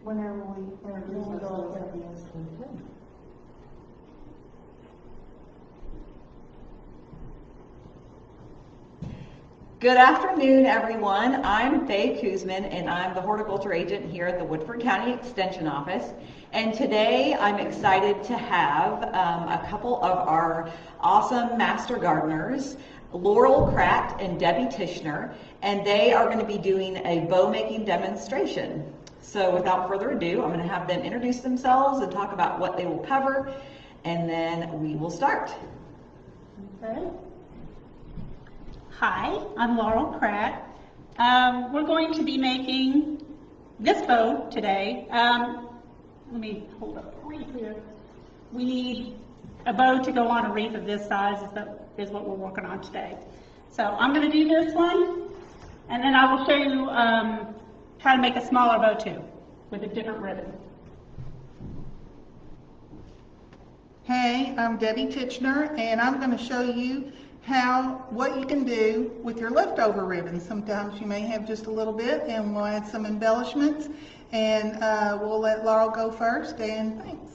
whenever we introduce ourselves at the end. Good afternoon, everyone. I'm Faye Kuzman, and I'm the horticulture agent here at the Woodford County Extension Office. And today I'm excited to have a couple of our awesome master gardeners, Laurel Kratt and Debbie Tishner, and they are going to be doing a bow making demonstration. So without further ado, I'm going to have them introduce themselves and talk about what they will cover, and then we will start. Okay. Hi, I'm Laurel Kratt. We're going to be making this bow today. Let me hold up a wreath here. We need a bow to go on a wreath of this size is what we're working on today. So I'm going to do this one, and then I will show you how to make a smaller bow too, with a different ribbon. Hey, I'm Debbie Tishner, and I'm going to show you what you can do with your leftover ribbons. Sometimes you may have just a little bit, and we'll add some embellishments, and we'll let Laurel go first, and thanks.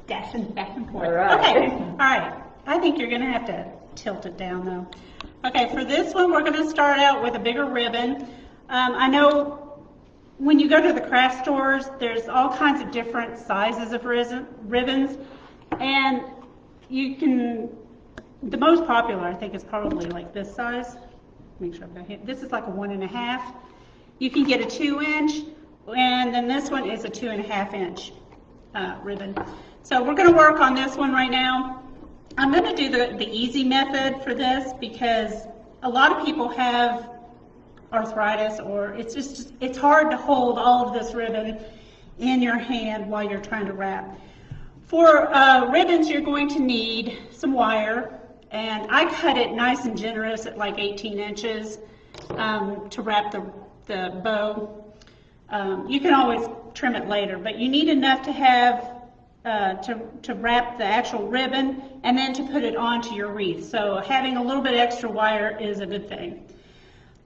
Dashing back and forth. All right. Okay, all right. I think you're going to have to tilt it down though. Okay, for this one, we're going to start out with a bigger ribbon. I know when you go to the craft stores, there's all kinds of different sizes of ribbons, and you can, the most popular I think is probably like this size. Make sure I've got it. This is like a 1.5. You can get a 2-inch, and then this one is a 2.5-inch ribbon. So we're going to work on this one right now. I'm going to do the easy method for this because a lot of people have arthritis, or it's hard to hold all of this ribbon in your hand while you're trying to wrap. For ribbons, you're going to need some wire, and I cut it nice and generous at like 18 inches to wrap the bow. You can always trim it later, but you need enough to have to wrap the actual ribbon and then to put it onto your wreath. So having a little bit extra wire is a good thing.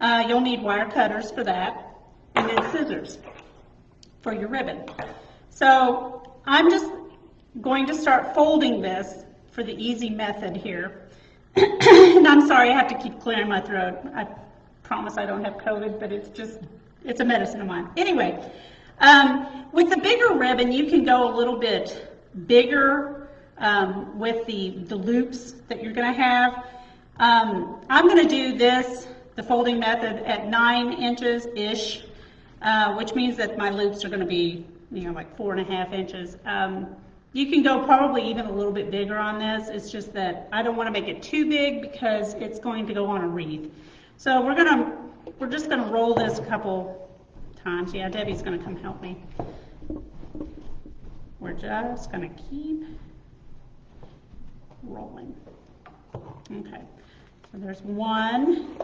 You'll need wire cutters for that, and then scissors for your ribbon. So I'm just going to start folding this for the easy method here. And I'm sorry, I have to keep clearing my throat. I promise I don't have COVID, but it's a medicine of mine. Anyway, with the bigger ribbon, you can go a little bit bigger with the loops that you're going to have. I'm going to do the folding method at 9 inches-ish, which means that my loops are going to be, like 4.5 inches. You can go probably even a little bit bigger on this. It's just that I don't want to make it too big because it's going to go on a wreath. So we're just going to roll this a couple times. Yeah, Debbie's going to come help me. We're just going to keep rolling. Okay, so there's one.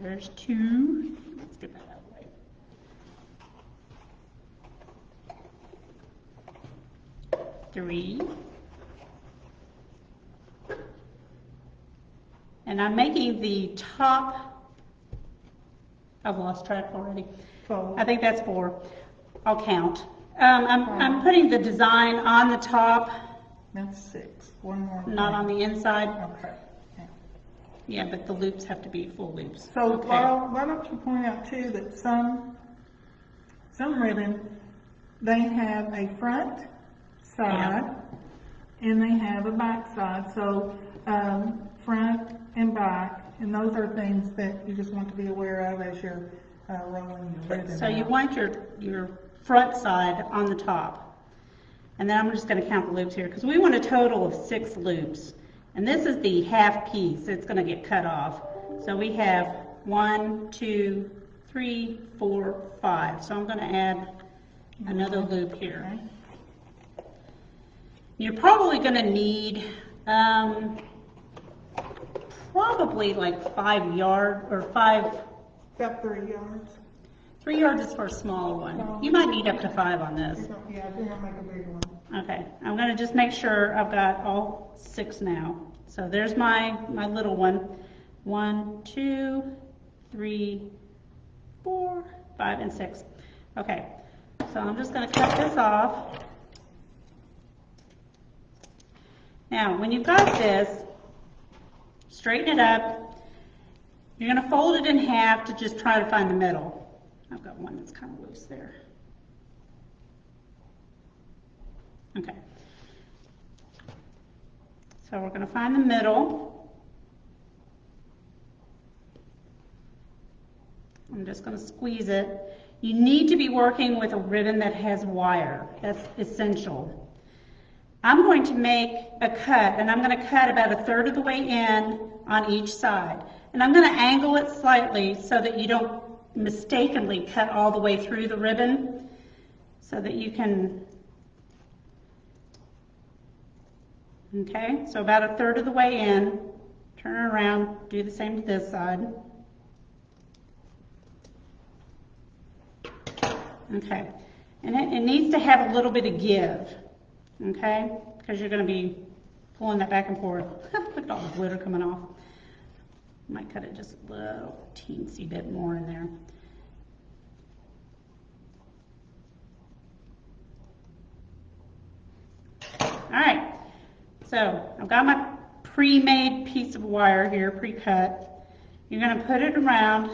There's two. Let's get that out of the way. 3. And I'm making the top, I've lost track already. 4. I think that's 4. I'll count. I'm putting the design on the top. That's 6. One more. Not on the inside. Okay. Yeah, but the loops have to be full loops. So, okay. Laurel, why don't you point out too that some ribbon, they have a front side and they have a back side. So front and back, and those are things that you just want to be aware of as you're rolling your ribbon. So you want your front side on the top. And then I'm just going to count the loops here because we want a total of 6 loops. And this is the half piece. It's going to get cut off. So we have 1, 2, 3, 4, 5. So I'm going to add another loop here. You're probably going to need probably like 5 yards or 5. About 3 yards. 3 yards is for a smaller one. You might need up to 5 on this. Yeah, I didn't make a big one. Okay, I'm going to just make sure I've got all 6 now. So there's my little one. 1, 2, 3, 4, 5, and 6. Okay, so I'm just going to cut this off. Now, when you've got this, straighten it up. You're going to fold it in half to just try to find the middle. I've got one that's kind of loose there. Okay. So we're going to find the middle. I'm just going to squeeze it. You need to be working with a ribbon that has wire. That's essential. I'm going to make a cut, and I'm going to cut about 1/3 of the way in on each side. And I'm going to angle it slightly so that you don't mistakenly cut all the way through the ribbon, so that you can, okay, so about 1/3 of the way in, turn it around, do the same to this side. Okay, and it needs to have a little bit of give, okay, because you're going to be pulling that back and forth. Look at all the glitter coming off. Might cut it just a little teensy bit more in there. All right, so I've got my pre-made piece of wire here, pre-cut. You're going to put it around,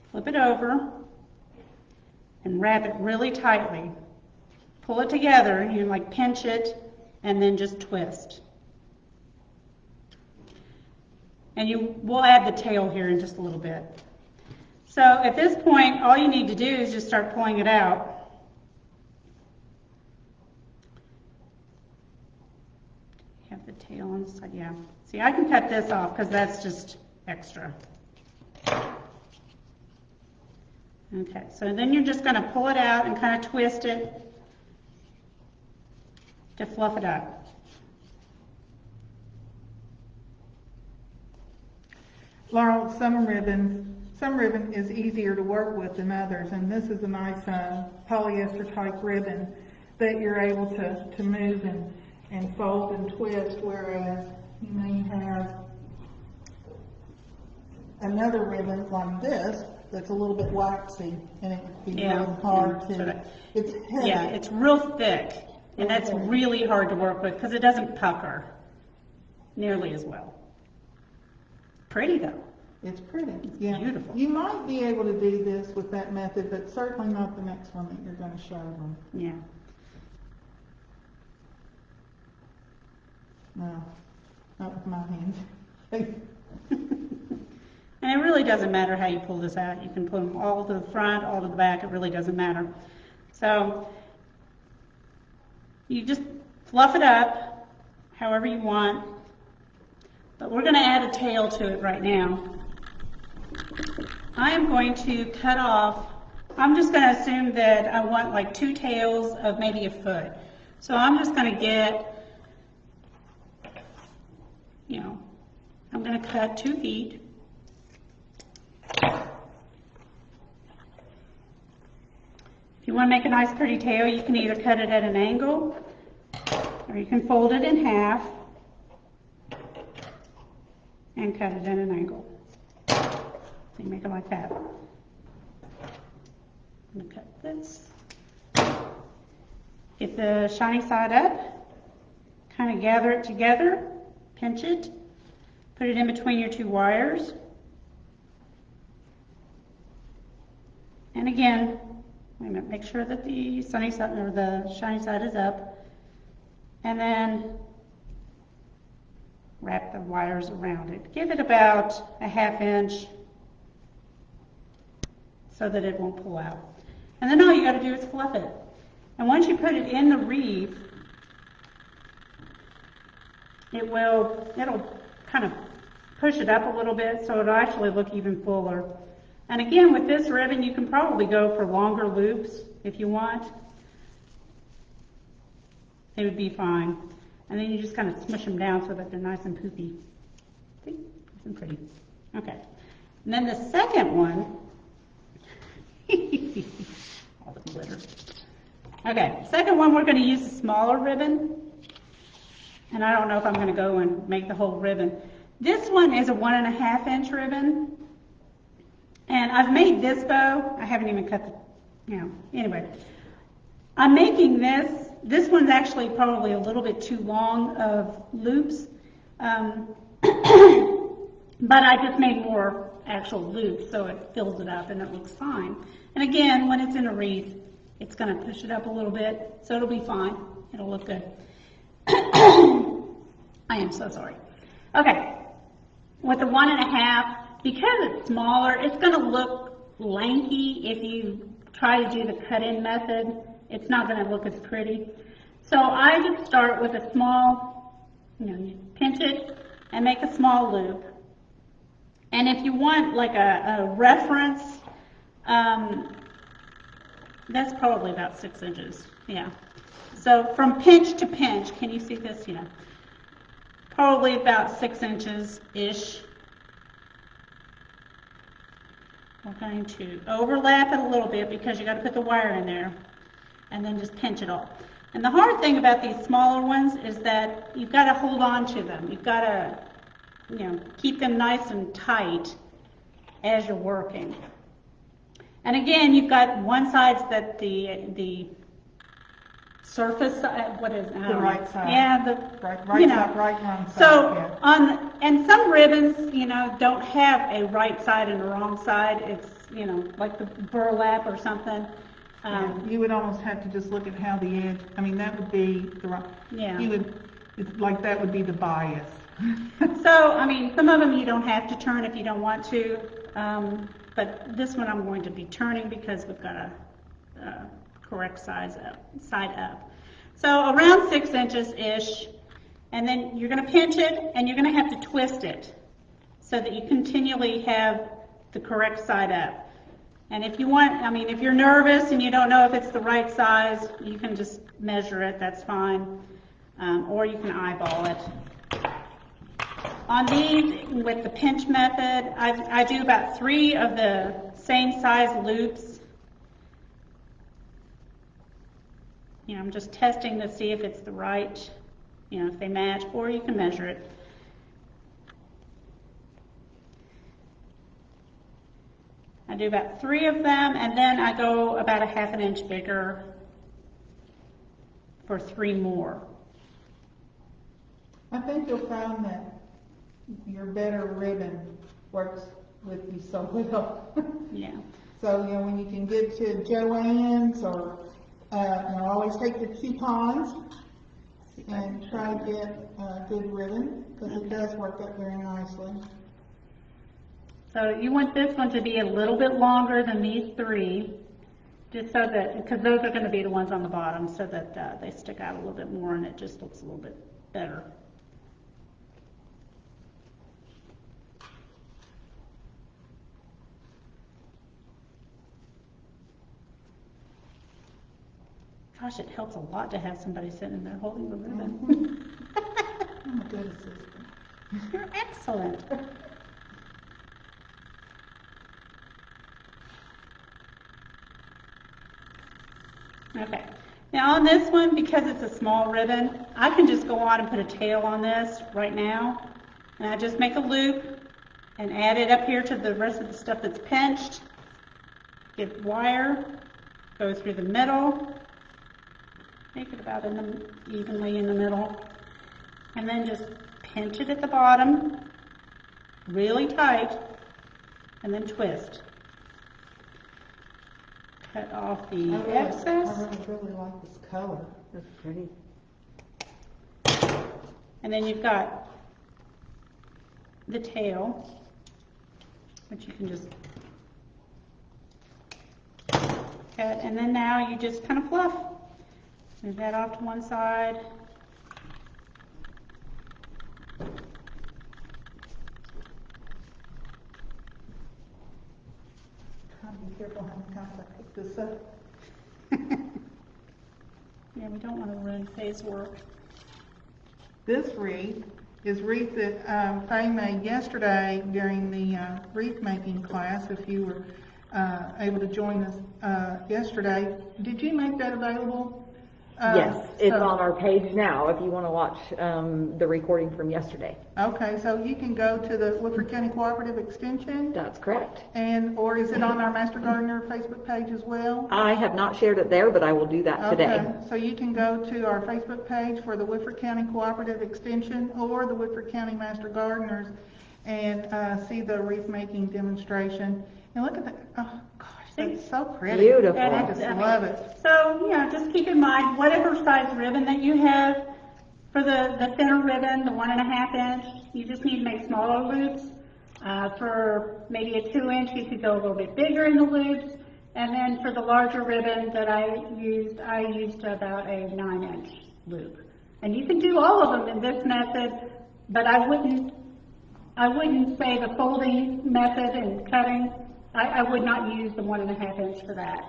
flip it over, and wrap it really tightly. Pull it together, you like pinch it, and then just twist. And we'll add the tail here in just a little bit. So at this point, all you need to do is just start pulling it out. You have the tail on the side, yeah. See, I can cut this off because that's just extra. Okay, so then you're just going to pull it out and kind of twist it to fluff it up. Laurel, some ribbon is easier to work with than others, and this is a nice polyester type ribbon that you're able to move and fold and twist, whereas you may have another ribbon like this that's a little bit waxy, and it would be really hard to, it's heavy. Yeah, it's real thick, and that's really hard to work with because it doesn't pucker nearly as well. Pretty though. It's pretty. It's yeah. beautiful. You might be able to do this with that method, but certainly not the next one that you're going to show them. Yeah. No, not with my hands. And it really doesn't matter how you pull this out. You can pull them all to the front, all to the back. It really doesn't matter. So you just fluff it up however you want. But we're going to add a tail to it right now. I am going to cut off, I'm just going to assume that I want like 2 tails of maybe 1 foot. So I'm just going to get, you know, I'm going to cut 2 feet. If you want to make a nice pretty tail, you can either cut it at an angle or you can fold it in half and cut it at an angle. So you make it like that. I'm going to cut this. Get the shiny side up, kind of gather it together, pinch it, put it in between your 2 wires. And again, wait a minute, make sure that the sunny side or the shiny side is up. And then wrap the wires around it. Give it about a 1/2 inch so that it won't pull out. And then all you got to do is fluff it. And once you put it in the wreath, it'll kind of push it up a little bit so it'll actually look even fuller. And again, with this ribbon, you can probably go for longer loops if you want. It would be fine. And then you just kind of smush them down so that they're nice and poofy. See? Nice and pretty. Okay. And then the second one, all the glitter. Okay, second one we're going to use a smaller ribbon. And I don't know if I'm going to go and make the whole ribbon. This one is a 1.5 inch ribbon. And I've made this bow. I haven't even cut the, anyway. I'm making this. This one's actually probably a little bit too long of loops. But I just made more actual loops so it fills it up and it looks fine. And again, when it's in a wreath, it's going to push it up a little bit, so it'll be fine. It'll look good. I am so sorry. Okay, with the 1.5, because it's smaller, it's going to look lanky if you try to do the cut-in method. It's not going to look as pretty. So I just start with a small, you pinch it and make a small loop. And if you want like a reference, that's probably about 6 inches, yeah. So from pinch to pinch, can you see this? Yeah, probably about 6 inches-ish. We're going to overlap it a little bit because you got to put the wire in there, and then just pinch it all. And the hard thing about these smaller ones is that you've got to hold on to them. You've got to, keep them nice and tight as you're working. And again, you've got one side that the surface side, what is it? The right side. Yeah, Right side, right hand side. So yeah. and some ribbons, don't have a right side and a wrong side. It's, like the burlap or something. You would almost have to just look at how the edge, that would be the right, Yeah. it's like that would be the bias. So, some of them you don't have to turn if you don't want to, but this one I'm going to be turning because we've got a correct side up. So around 6 inches-ish, and then you're going to pinch it and you're going to have to twist it so that you continually have the correct side up. And if you want, if you're nervous and you don't know if it's the right size, you can just measure it, that's fine, or you can eyeball it. On these, with the pinch method, I do about 3 of the same size loops. I'm just testing to see if it's the right, if they match, or you can measure it. I do about 3 of them, and then I go about a 1/2 inch bigger for 3 more. I think you'll find that your better ribbon works with you so well. Yeah. So, when you can get to Joann's or, always take your coupons and try to get a good ribbon, because it does work up very nicely. So you want this one to be a little bit longer than these 3, just so that, because those are going to be the ones on the bottom, so that they stick out a little bit more and it just looks a little bit better. Gosh, it helps a lot to have somebody sitting there holding the ribbon. I'm a good assistant. You're excellent. Okay. Now on this one, because it's a small ribbon, I can just go on and put a tail on this right now. And I just make a loop and add it up here to the rest of the stuff that's pinched. Get wire, go through the middle, make it about evenly in the middle, and then just pinch it at the bottom, really tight, and then twist. Cut off the excess. I really like this color. It's pretty. And then you've got the tail, which you can just cut, and then now you just kind of fluff. Move that off to one side. Be careful how many times I pick this up. Yeah, we don't want to ruin Faye's work. This wreath is wreath that Faye made yesterday during the wreath making class. If you were able to join us yesterday, did you make that available Yes, it's so- on our page now if you want to watch the recording from yesterday. Okay, so you can go to the Woodford County Cooperative Extension, That's correct. or is it on our Master Gardener Facebook page as well? I have not shared it there, but I will do that today. Okay, so you can go to our Facebook page for the Woodford County Cooperative Extension or the Woodford County Master Gardeners and see the wreath making demonstration. And look at that, oh gosh, that's so pretty. Beautiful. I just love it. So, you know, just keep in mind, whatever size ribbon that you have, for the center ribbon, the 1.5 inch, you just need to make smaller loops. For maybe a 2 inch, you could go a little bit bigger in the loops. And then for the larger ribbon that I used about a 9 inch loop. And you can do all of them in this method, but I wouldn't say the folding method and cutting. I would not use the 1.5 inch for that.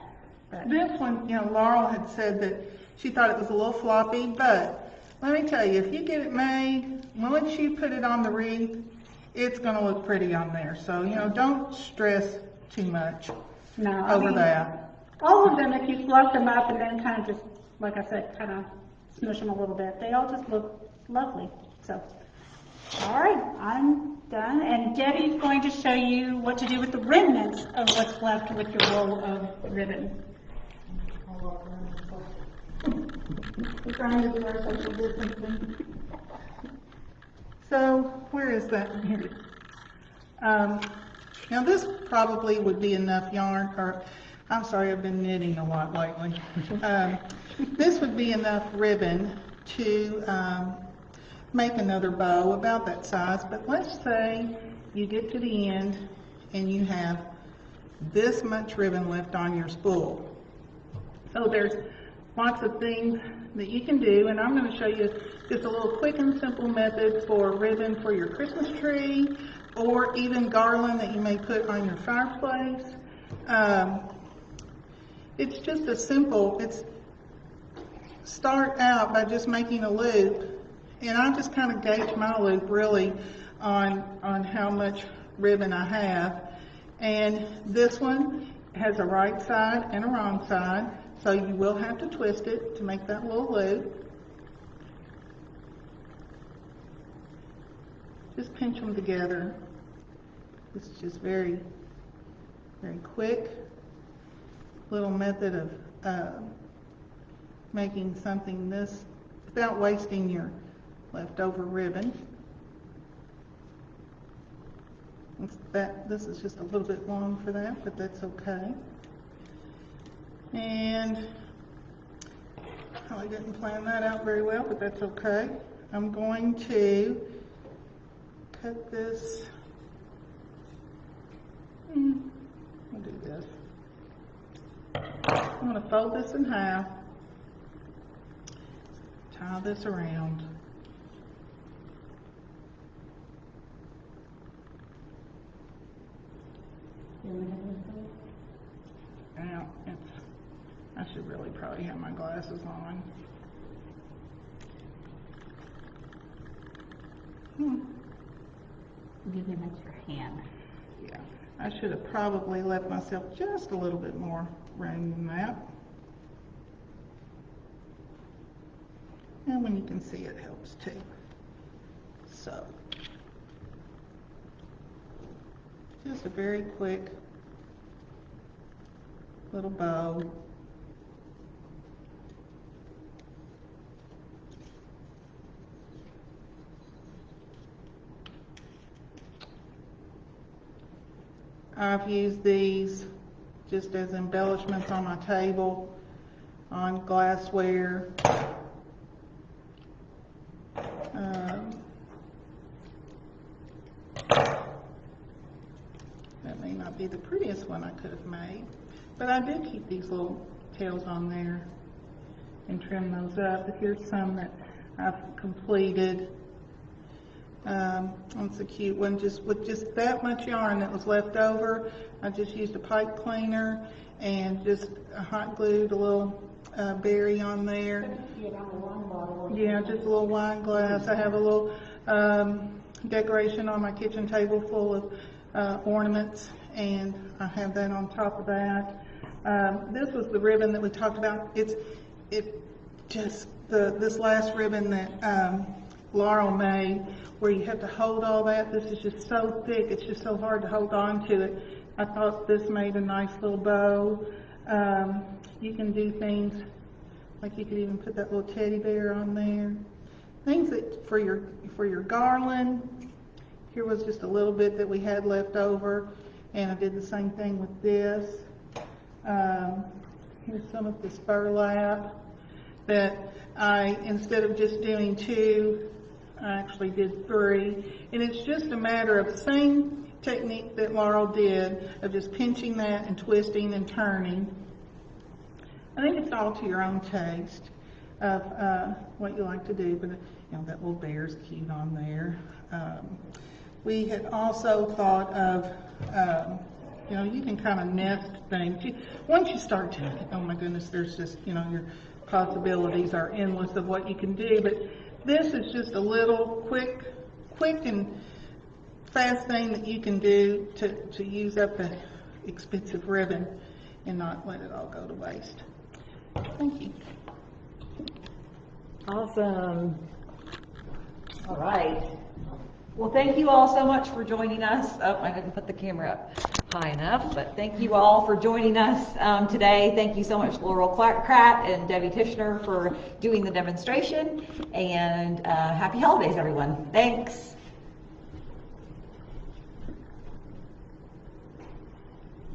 But This one, you know, Laurel had said that she thought it was a little floppy, but let me tell you, if you get it made, once you put it on the wreath, it's gonna look pretty on there. So, you know, don't stress too much no, I over mean, that. all of them, if you fluff them up and then kind of just, like I said, kind of smush them a little bit, they all just look lovely. So, all right, I'm done. And Debbie's going to show you what to do with the remnants of what's left with your roll of ribbon. We're trying to do our social distancing. So, where is that? Here it is. Now this probably would be enough yarn, or, I'm sorry, I've been knitting a lot lately. This would be enough ribbon to make another bow about that size, but let's say you get to the end and you have this much ribbon left on your spool. So there's lots of things that you can do, and I'm going to show you just a little quick and simple method for ribbon for your Christmas tree or even garland that you may put on your fireplace. It's just a simple, start out by just making a loop, and I just kind of gauge my loop really on how much ribbon I have. And this one has a right side and a wrong side, so you will have to twist it to make that little loop. Just pinch them together. It's just very, very quick little method of making something this without wasting your leftover ribbon. This is just a little bit long for that, but that's okay. And I didn't plan that out very well, but that's okay. I'm going to cut this. I'll do this. I'm going to fold this in half, tie this around. Now, I should really probably have my glasses on. Give him extra hand. Yeah, I should have probably left myself just a little bit more room than that. And when you can see, it helps too. So, just a very quick little bow. I've used these just as embellishments on my table, on glassware. That may not be the prettiest one I could have made, but I did keep these little tails on there and trim those up. But here's some that I've completed. That's a cute one, just with just that much yarn that was left over. I just used a pipe cleaner and just hot glued a little berry on there. Yeah, just a little wine glass. I have a little decoration on my kitchen table full of ornaments, and I have that on top of that. This was the ribbon that we talked about. just this last ribbon that Laurel made, where you have to hold all that. This is just so thick, it's just so hard to hold on to it. I thought this made a nice little bow. You can do things, like you could even put that little teddy bear on there. Things that for your garland. Here was just a little bit that we had left over, and I did the same thing with this. Here's some of this burlap that I, instead of just doing 2, I actually did 3. And it's just a matter of the same technique that Laurel did, of just pinching that and twisting and turning. I think it's all to your own taste of what you like to do, but that little bear's cute on there. We had also thought of, you can kind of nest things. Once you start to, oh my goodness, there's just, your possibilities are endless of what you can do, but this is just a little quick and fast thing that you can do to use up the expensive ribbon and not let it all go to waste. Thank you. Awesome. All right. Well, thank you all so much for joining us. Oh, I didn't put the camera up high enough, but thank you all for joining us today. Thank you so much, Laurel Pratt and Debbie Tishner, for doing the demonstration. And happy holidays, everyone. Thanks.